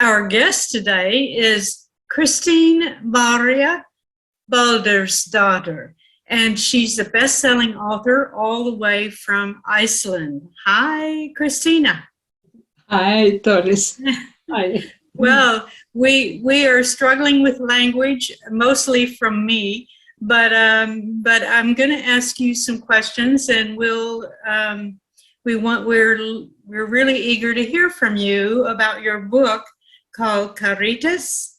Our guest today is Kristín Marja Baldursdóttir, and she's a best-selling author all the way from Iceland. Hi, Kristína. Hi, Doris. Hi. Well, we are struggling with language, mostly from me, but I'm going to ask you some questions, and we're really eager to hear from you about your book called KARITAS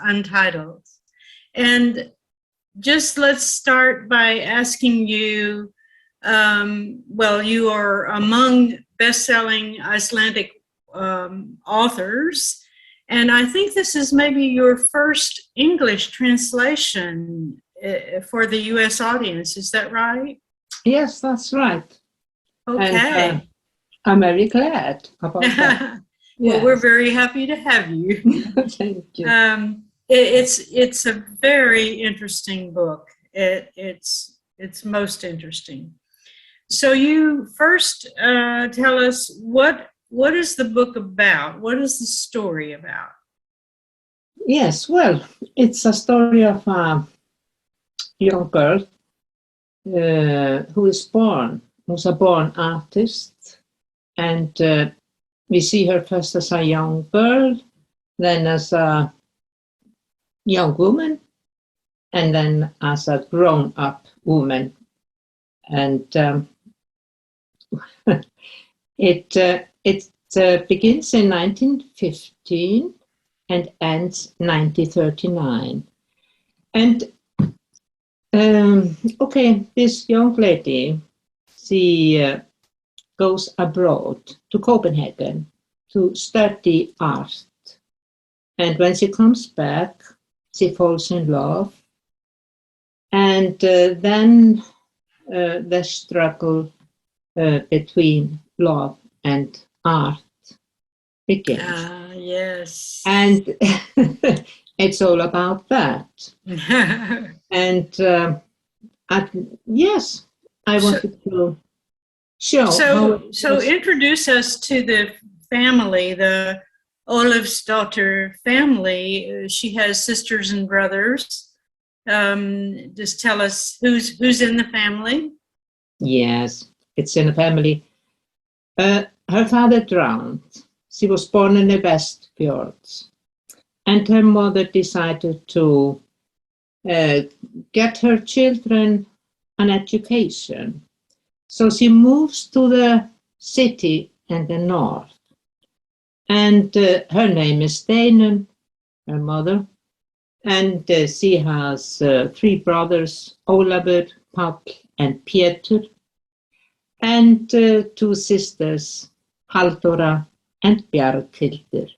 Untitled. And just let's start by asking you, you are among best-selling Icelandic authors, and I think this is maybe your first English translation for the U.S. audience. Is that right? Yes, that's right. Okay. And, I'm very glad about that. Well, we're very happy to have you. Thank you. It's a very interesting book. It's most interesting. So you first tell us what is the book about? What is the story about? Yes, well, it's a story of a young girl who's a born artist, and we see her first as a young girl, then as a young woman, and then as a grown-up woman. And it begins in 1915 and ends 1939. And this young lady, she goes abroad to Copenhagen to study art. And when she comes back, she falls in love. And then the struggle between love and art begins. Yes. And it's all about that. And yes, I wanted to show. So introduce us to the family, the Ólafsdóttir family. She has sisters and brothers. Just tell us who's in the family. Yes, it's in the family. Her father drowned. She was born in the West Fjords, and her mother decided to get her children an education. So she moves to the city in the north, and her name is Steinun, her mother, and she has 3 brothers, Ólafur, Páll, and Pétur, and 2 sisters, Halldóra and Bjarghildur.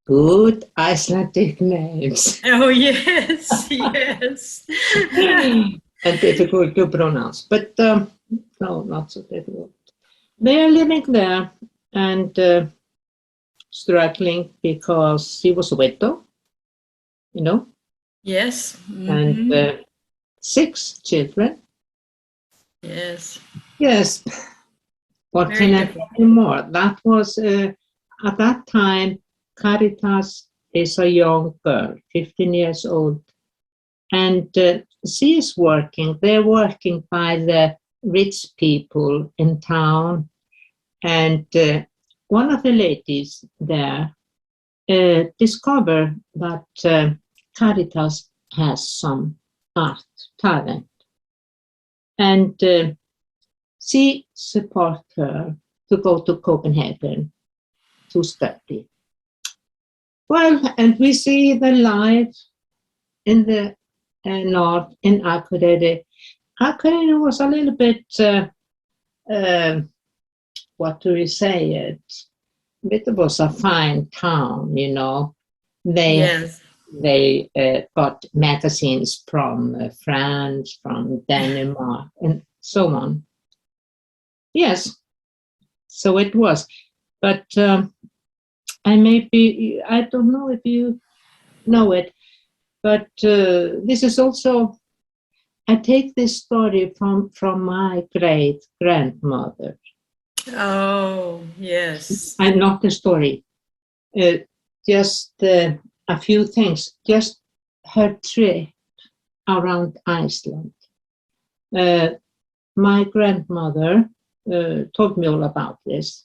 Good Icelandic names. Oh, yes, yes. And difficult to pronounce, but no, not so difficult. They are living there and struggling because she was a widow, you know. Yes. Mm-hmm. And 6 children. Yes. Yes. What Very can I difficult. tell you more? That was, at that time, KARITAS is a young girl, 15 years old. And she is working, they're working by the rich people in town. And one of the ladies there discovered that KARITAS has some art talent. And she supports her to go to Copenhagen to study. Well, and we see the life in the north in Akureyri. Akureyri was a little bit, what do we say it? It was a fine town, you know. They got magazines from France, from Denmark, and so on. Yes, so it was. But I don't know if you know it, but this is also, I take this story from my great grandmother. Oh, yes. I'm not the story. Just a few things. Just her trip around Iceland. My grandmother told me all about this.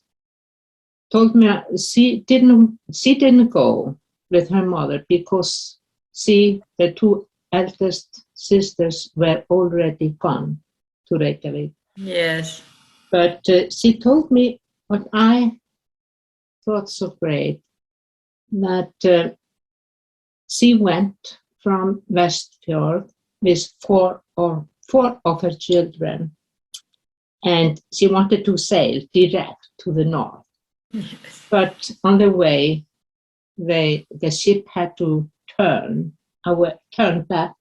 Told me she didn't go with her mother because the two eldest sisters were already gone to Reykjavik. Yes. But she told me what I thought so great, that she went from Westfjord with four of her children, and she wanted to sail direct to the north. Yes. But on the way, the ship had to turn back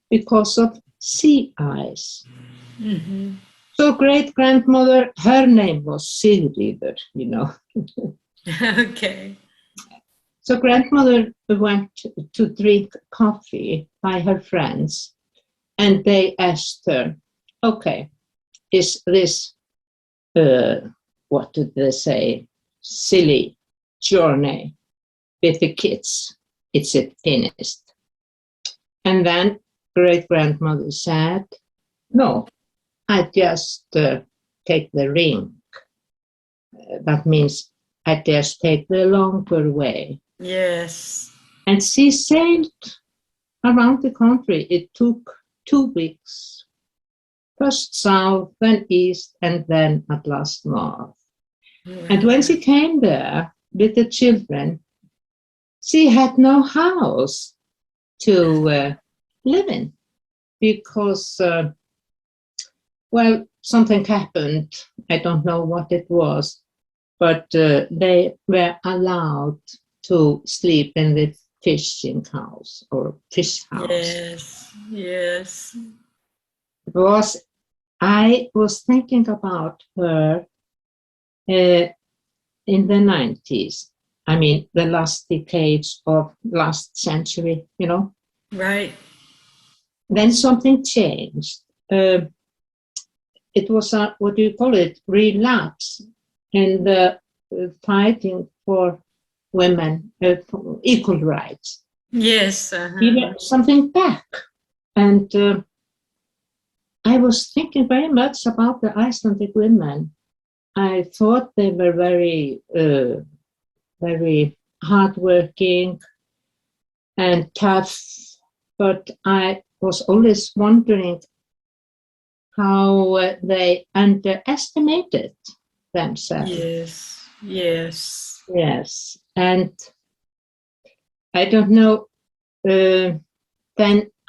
because of sea ice. Mm-hmm. So great-grandmother, her name was Sigríður, you know. Okay. So grandmother went to drink coffee by her friends, and they asked her, okay, is this, what did they say, silly journey with the kids, is it finished? And then great-grandmother said, no, I just take the ring. That means I just take the longer way. Yes. And she sailed around the country. It took 2 weeks. First south, then east, and then at last north. Wow. And when she came there with the children, she had no house to live in because, well, something happened. I don't know what it was, but they were allowed to sleep in the fishing house or fish house. Yes. Yes. Because I was thinking about her in the 90s. I mean, the last decades of last century, you know. Right. Then something changed. It was a, what do you call it, relapse in the fighting for women, for equal rights. Yes. Even something back. And I was thinking very much about the Icelandic women. I thought they were very, very hardworking and tough, but I was always wondering how they underestimated themselves. Yes. Yes. Yes, and I don't know. Then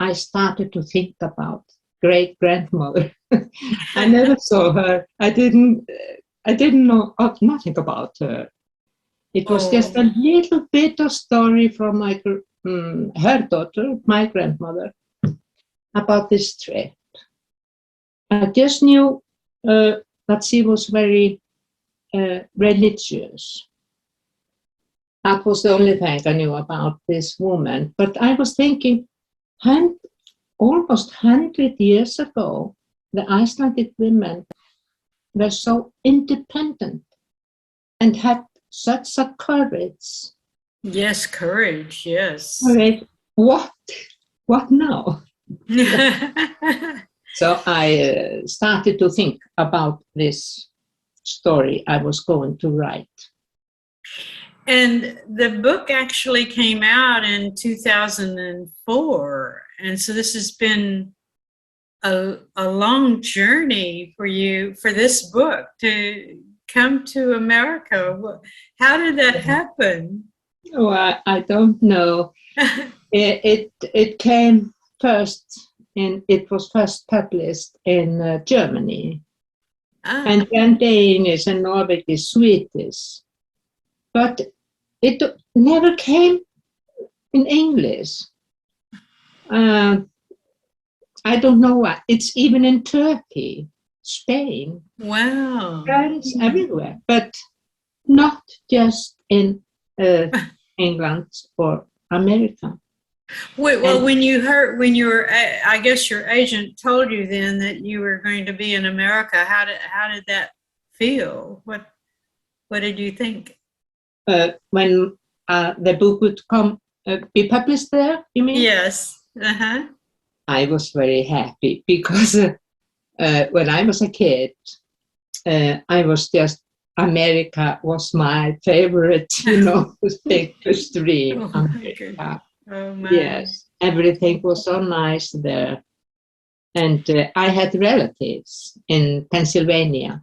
I started to think about great-grandmother. I never saw her. I didn't know nothing about her. It was just a little bit of story from her daughter, my grandmother, about this trip. I just knew that she was very religious. That was the only thing I knew about this woman. But I was thinking, almost 100 years ago, the Icelandic women were so independent and had such a courage. Yes, courage. Yes. Courage. What now? So I started to think about this story I was going to write. And the book actually came out in 2004. And so this has been a long journey for you, for this book to come to America. How did that happen? Oh, I don't know. It came first, it was first published in Germany, and then Danish and Norwegian, Swedish. But it never came in English. I don't know why. It's even in Turkey, Spain, Wow. France, everywhere, but not just in England or America. Well, when you were, I guess your agent told you then that you were going to be in America. How did that feel? What did you think? When the book would be published there, you mean? Yes. Uh-huh. I was very happy because when I was a kid, I was just, America was my favorite, biggest dream. Oh, my America. goodness. Oh, my. Yes, everything was so nice there. And I had relatives in Pennsylvania.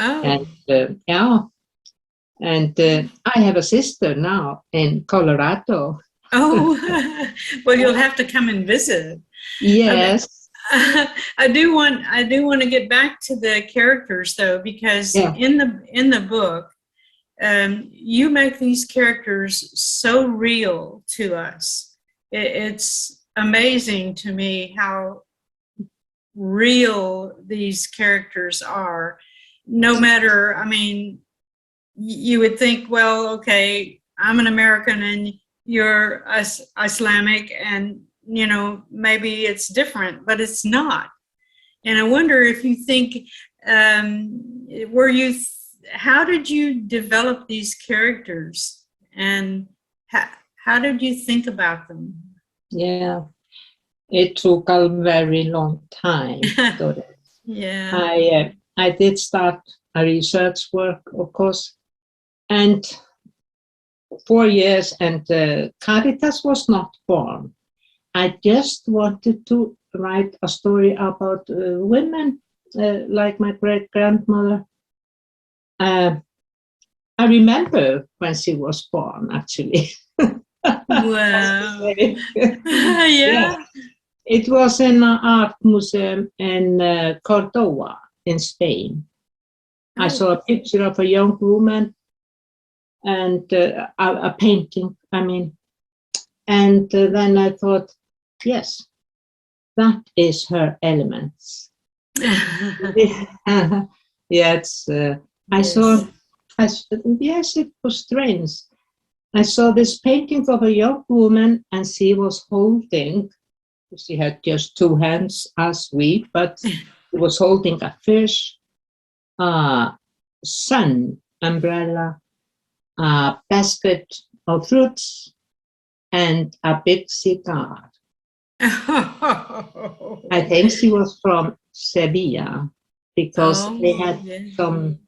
Oh. And and I have a sister now in Colorado. Oh, well, you'll have to come and visit. Yes. I do want to get back to the characters though, because in the book, you make these characters so real to us. It's amazing to me how real these characters are. No matter, I mean, you would think, well, okay, I'm an American and you're Icelandic, and maybe it's different, but it's not. And I wonder if you think, how did you develop these characters, and how did you think about them? Yeah, it took a very long time. Yeah. I did start a research work, of course, and 4 years, and KARITAS was not born. I just wanted to write a story about women, like my great-grandmother. I remember when she was born, actually. Wow. Yeah. It was in an art museum in Cordoba, in Spain. I saw a picture of a young woman and a painting, and then I thought, yes, that is her elements. Yes, I saw, yes, it was strange. I saw this painting of a young woman, and she was holding, she had just 2 hands as we, but she was holding a fish, a sun umbrella, a basket of fruits, and a big cigar. I think she was from Sevilla, because they had some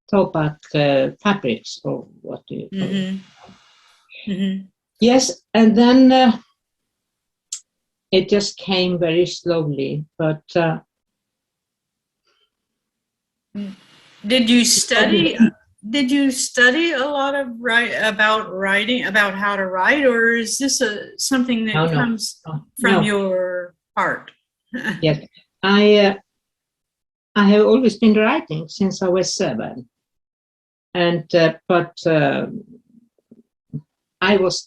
tobacco fabrics, or what do you call it? Mm-hmm. Yes, and then it just came very slowly, but Did you study a lot of writing, about how to write, or is this something that comes from your heart? Yes, I have always been writing since I was 7, and but I was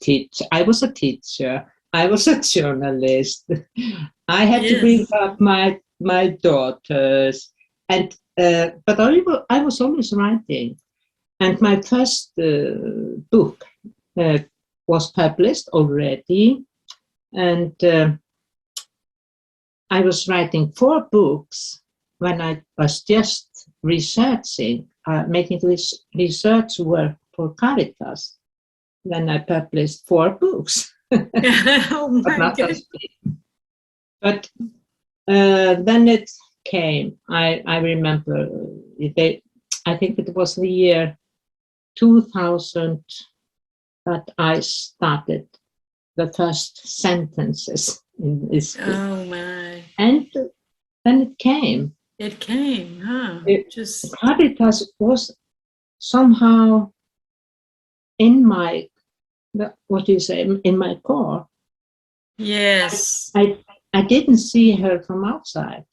a teacher. I was a journalist. I had to bring up my daughters, and but I was always writing. And my first book was published already, and I was writing 4 books when I was just researching, making this research work for KARITAS. Then I published 4 books. Oh my goodness. But then it came. I remember, I think it was the year 2000 that I started the first sentences in this book. Oh my. And then it came. It came, huh? KARITAS was somehow in my, in my core. Yes. I didn't see her from outside,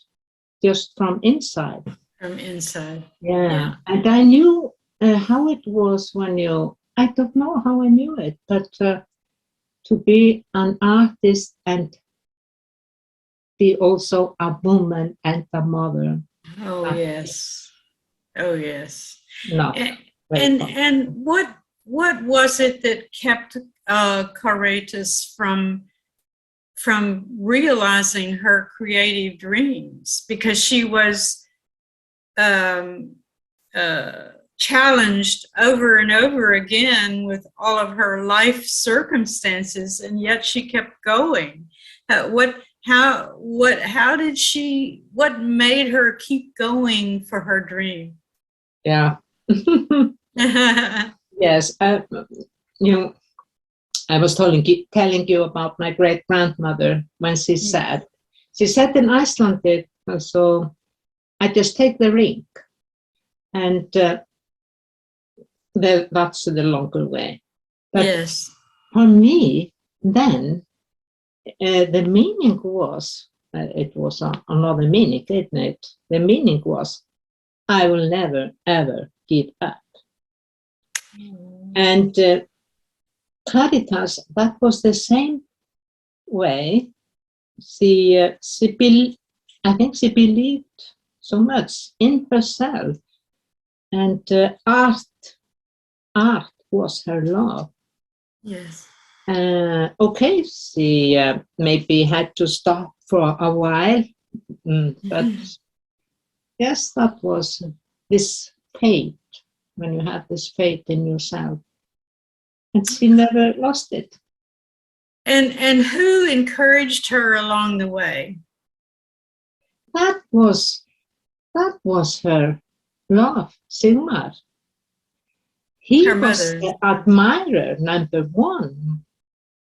just from inside. From inside. Yeah. And I knew how it was when I don't know how I knew it, but to be an artist and be also a woman and a mother. Oh, yes. Oh, yes. No. And what was it that kept KARITAS from realizing her creative dreams? Because she was challenged over and over again with all of her life circumstances, and yet she kept going. What made her keep going for her dream? Yeah. Yes. I was telling you about my great grandmother when she said in Icelandic, so I just take the ring, and that's the longer way. But yes. For me, then the meaning was it was another meaning, didn't it? The meaning was I will never ever give up. And KARITAS, that was the same way. I think she believed so much in herself, and art was her love. Yes. Okay, she maybe had to stop for a while, but yes, that was this faith, when you have this faith in yourself. And she never lost it. And who encouraged her along the way? That was her love, Sigmar. He Her was mother. the admirer number one,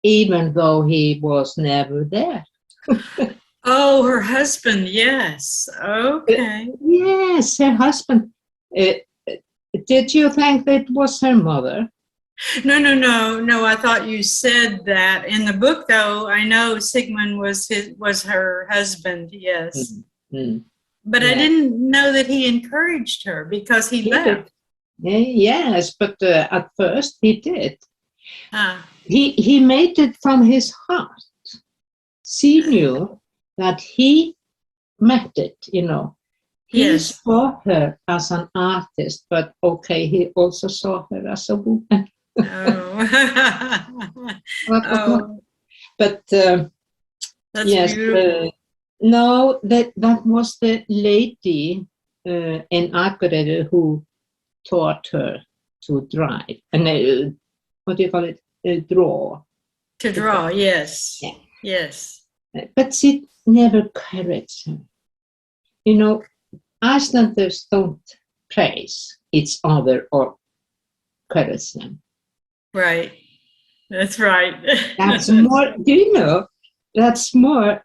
even though he was never there. Oh, her husband, yes. Okay. Yes, her husband. Did you think that was her mother? No. I thought you said that in the book, though. I know Sigmund was her husband. Yes, but yeah. I didn't know that he encouraged her because he left. Yes, but at first he did. Huh. He made it from his heart. She knew that he met it. He saw her as an artist, but okay, he also saw her as a woman. But that's yes, beautiful. no, that was the lady in Akureyri who taught her to drive, and what do you call it? Draw. To draw, yes. Yeah. Yes. But she never encouraged her. Icelanders don't praise each other or encourage them. Right. That's right. That's more, that's more,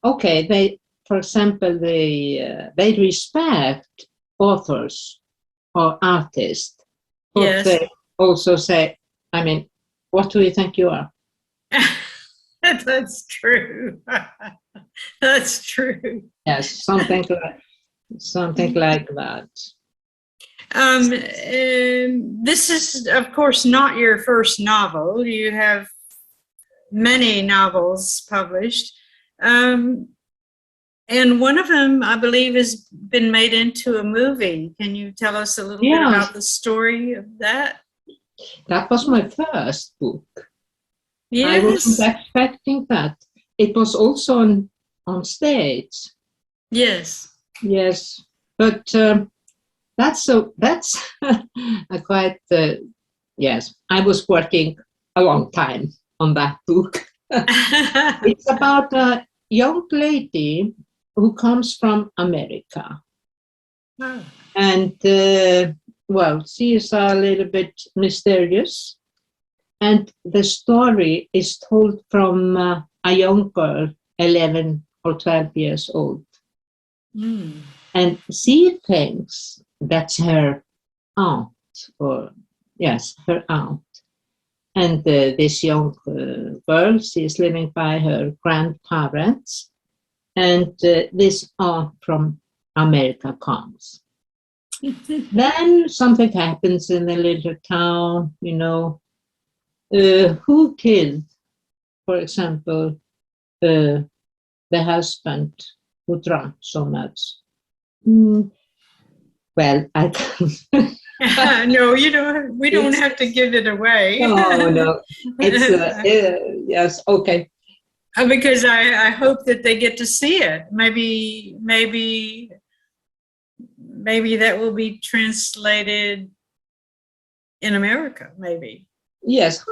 okay, for example, they respect authors or artists, but yes. They also say, what do you think you are? That's true. That's true. Yes, something like that. This is, of course, not your first novel. You have many novels published. And one of them, I believe, has been made into a movie. Can you tell us a little bit about the story of that? That was my first book. Yes. I wasn't expecting that. It was also on stage. Yes. Yes. But that's a quite, yes. I was working a long time on that book. It's about a young lady who comes from America. Oh. And, she is a little bit mysterious. And the story is told from a young girl, 11 or 12 years old. Mm. And she thinks that's her aunt, her aunt. And this young girl, she is living by her grandparents. And this aunt from America comes. Then something happens in the little town, who killed, for example, the husband who drank so much? Well, I can't. No, you don't. We don't have to give it away. No. It's yes, okay. Because I hope that they get to see it. Maybe maybe that will be translated in America, maybe. Yes,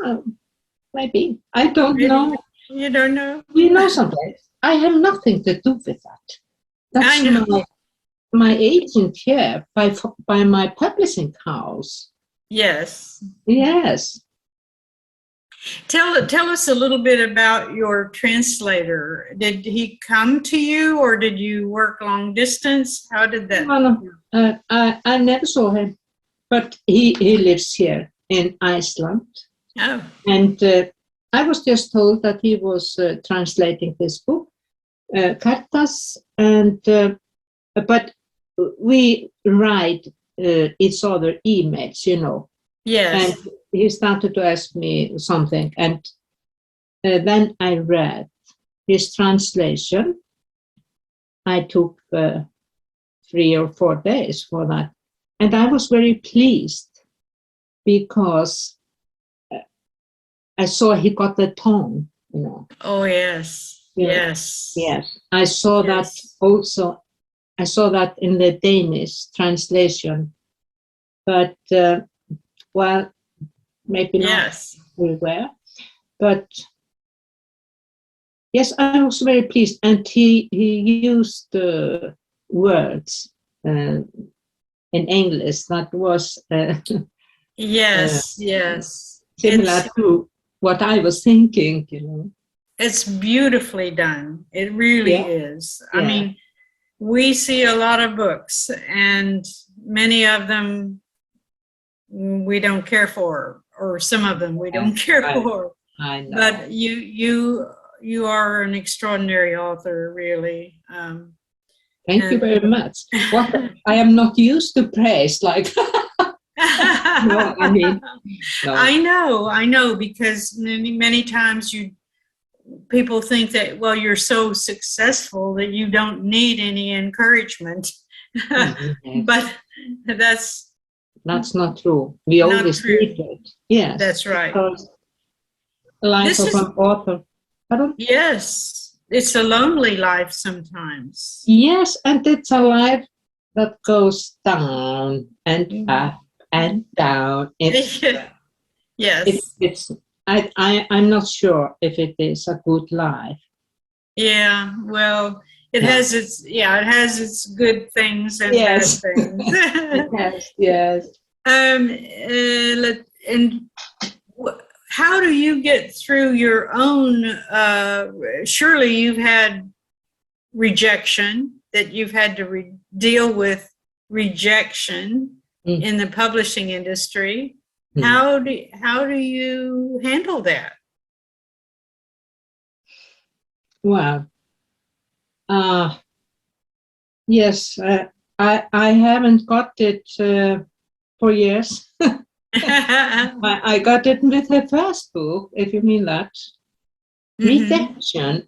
maybe. I don't know. You don't know? You know something? I have nothing to do with that. That's I know. my agent here by my publishing house. Yes. Yes. Tell us a little bit about your translator. Did he come to you, or did you work long distance? How did that? No. I never saw him, but he lives here in Iceland. Oh. And I was just told that he was translating this book, KARITAS, and but we write each other emails, you know. Yes. And he started to ask me something, and then I read his translation. I took 3 or 4 days for that, and I was very pleased because I saw he got the tone, you know. Oh, yes. Yes. Yes. I saw that also. I saw that in the Danish translation, but well, maybe not everywhere. But yes, I was very pleased, and he used words in English that was yes. similar to what I was thinking, you know. It's beautifully done. It really is. I mean, we see a lot of books, and many of them we don't care for, or some of them we don't care for. I know. But you are an extraordinary author, really. Thank you very much. What I am not used to praise, like. No, I mean, no. I know, because many times people think that, well, you're so successful that you don't need any encouragement. But that's not true. We always need it. Yes, that's right. Because the life of an author. Pardon? Yes, it's a lonely life sometimes. Yes, and it's a life that goes down and up and down. I'm not sure if it is a good life. Yeah, well, it has its good things and bad things. yes. And how do you get through your own? Surely you've had rejection, that you've had to deal with rejection in the publishing industry. How do you handle that? Well, yes, I haven't got it for years. I got it with the first book, if you mean that. Rejection.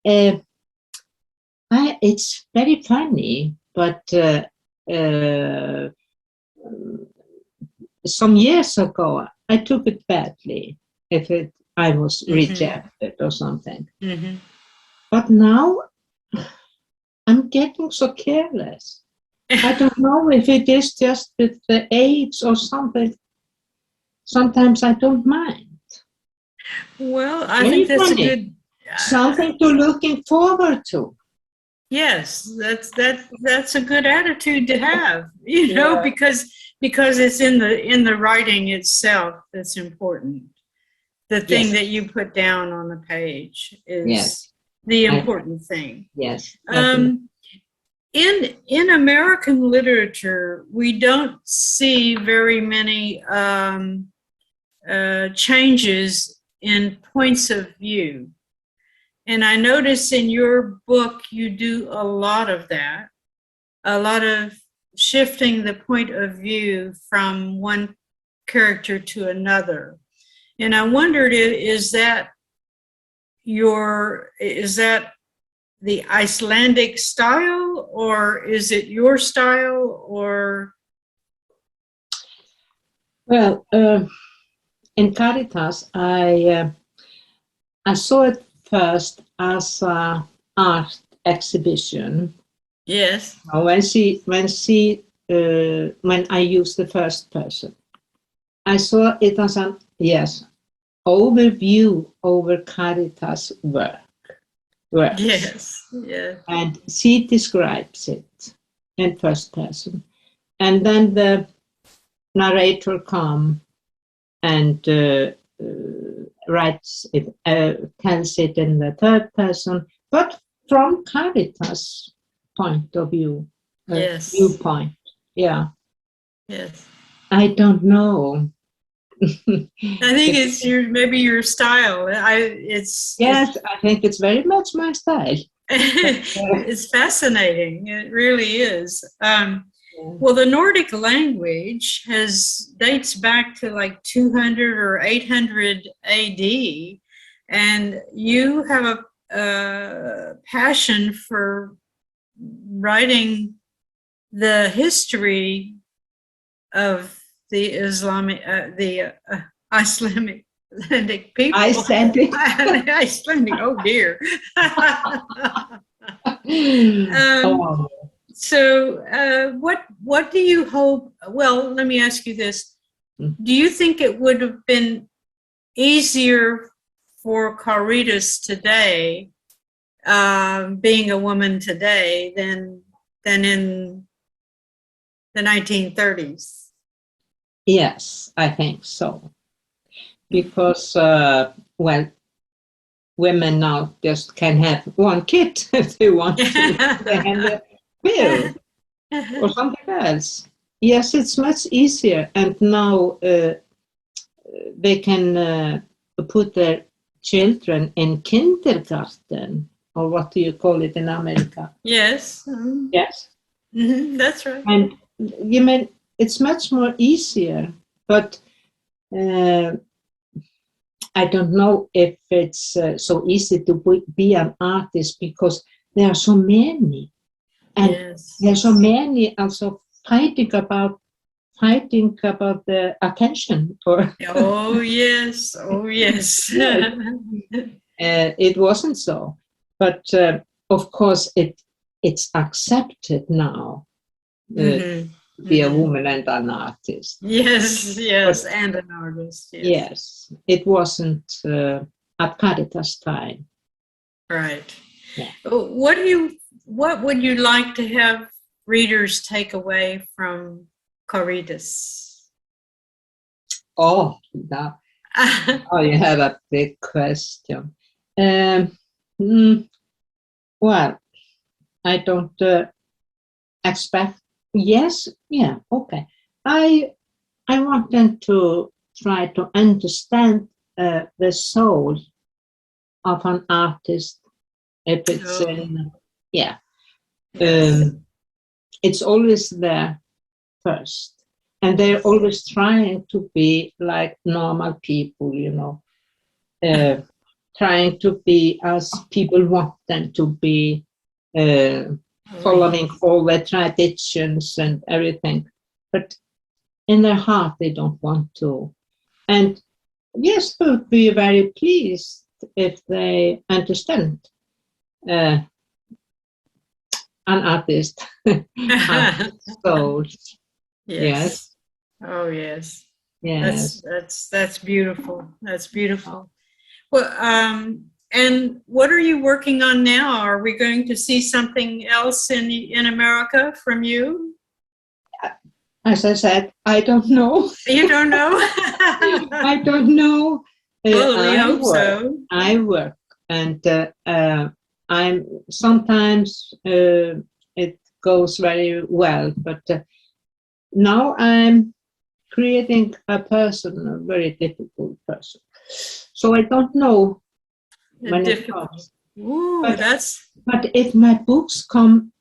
It's very funny, but some years ago, I took it badly if I was rejected or something. But now I'm getting so careless. I don't know if it is just with the age or something. Sometimes I don't mind. Well, I think that's a good something to looking forward to. Yes, that's a good attitude to have. You know, because it's in the writing itself that's important. The thing that you put down on the page is the important thing. Yes. In American literature, we don't see very many changes in points of view. And I notice in your book, you do a lot of that, a lot of shifting the point of view from one character to another. And I wondered, is that the Icelandic style, or is it your style, or? Well, in KARITAS, I saw it first as an art exhibition. Yes. When she when I use the first person. I saw it as an, yes, overview over KARITAS works. Yes, yes. And she describes it in first person. And then the narrator comes and writes it, tells it in the third person, but from KARITAS point of view, Yes. viewpoint. Yeah. Yes. I don't know. I think it's maybe your style. Yes, I think it's very much my style. It's fascinating. It really is. Well, the Nordic language dates back to like 200 or 800 AD, and you have a passion for writing the history of the Icelandic people. Icelandic. Icelandic. Oh dear. Oh. So, what do you hope? Well, let me ask you this: do you think it would have been easier for KARITAS today, being a woman today, than in the 1930s? Yes, I think so. Because, well, women now just can have one kid if they want to. They have a will or something else. Yes, it's much easier. And now they can put their children in kindergarten, or what do you call it in America? Yes. Yes. Mm-hmm. That's right. And you mean it's much more easier, but I don't know if it's so easy to be an artist because there are so many, and yes. there are so many also fighting about the attention. Or oh yes, oh yes. It wasn't so, but of course it's accepted now. Mm-hmm. Be a woman and an artist. Yes, yes, but, and an artist. Yes, it wasn't at KARITAS time. Right. Yeah. What would you like to have readers take away from KARITAS? Oh, you have a big question. Well, I don't expect. Yes, yeah, okay. I want them to try to understand the soul of an artist. If it's it's always there first, and they're always trying to be like normal people, you know, trying to be as people want them to be. Following all the traditions and everything, but in their heart they don't want to. And yes, they would be very pleased if they understand an artist soul. Yes. Oh yes. Yes. That's beautiful. That's beautiful. Well, and what are you working on now? Are we going to see something else in America from you? As I said, I don't know. You don't know? I don't know. Well, we hope so. I work, and I'm sometimes it goes very well, but now I'm creating a person, a very difficult person. So I don't know when it comes. Ooh, but if my books come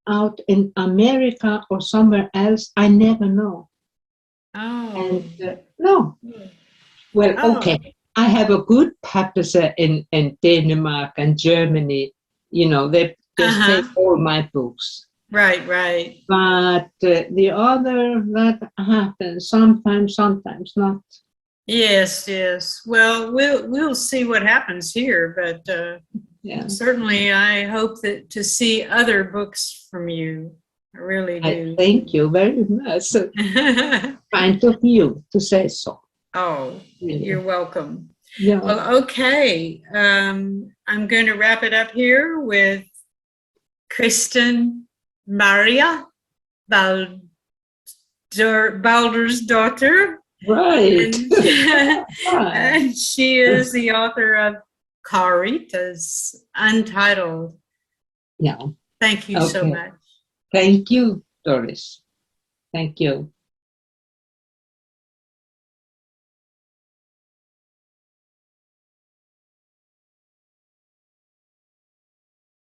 out in America or somewhere else, I never know. Oh. And no. Well, okay. I have a good publisher in Denmark and Germany. You know, they just take all my books. Right, right. But the other, that happens sometimes not. Yes, yes. Well, we'll see what happens here, but certainly I hope that to see other books from you. I really do. Thank you very much. Kind of you to say so. Oh, Really. you're welcome. Yeah. Well, okay. I'm going to wrap it up here with Kristin Marja Baldursdóttir. Right. And she is the author of KARITAS Untitled. Yeah. Thank you so much. Thank you, Doris. Thank you.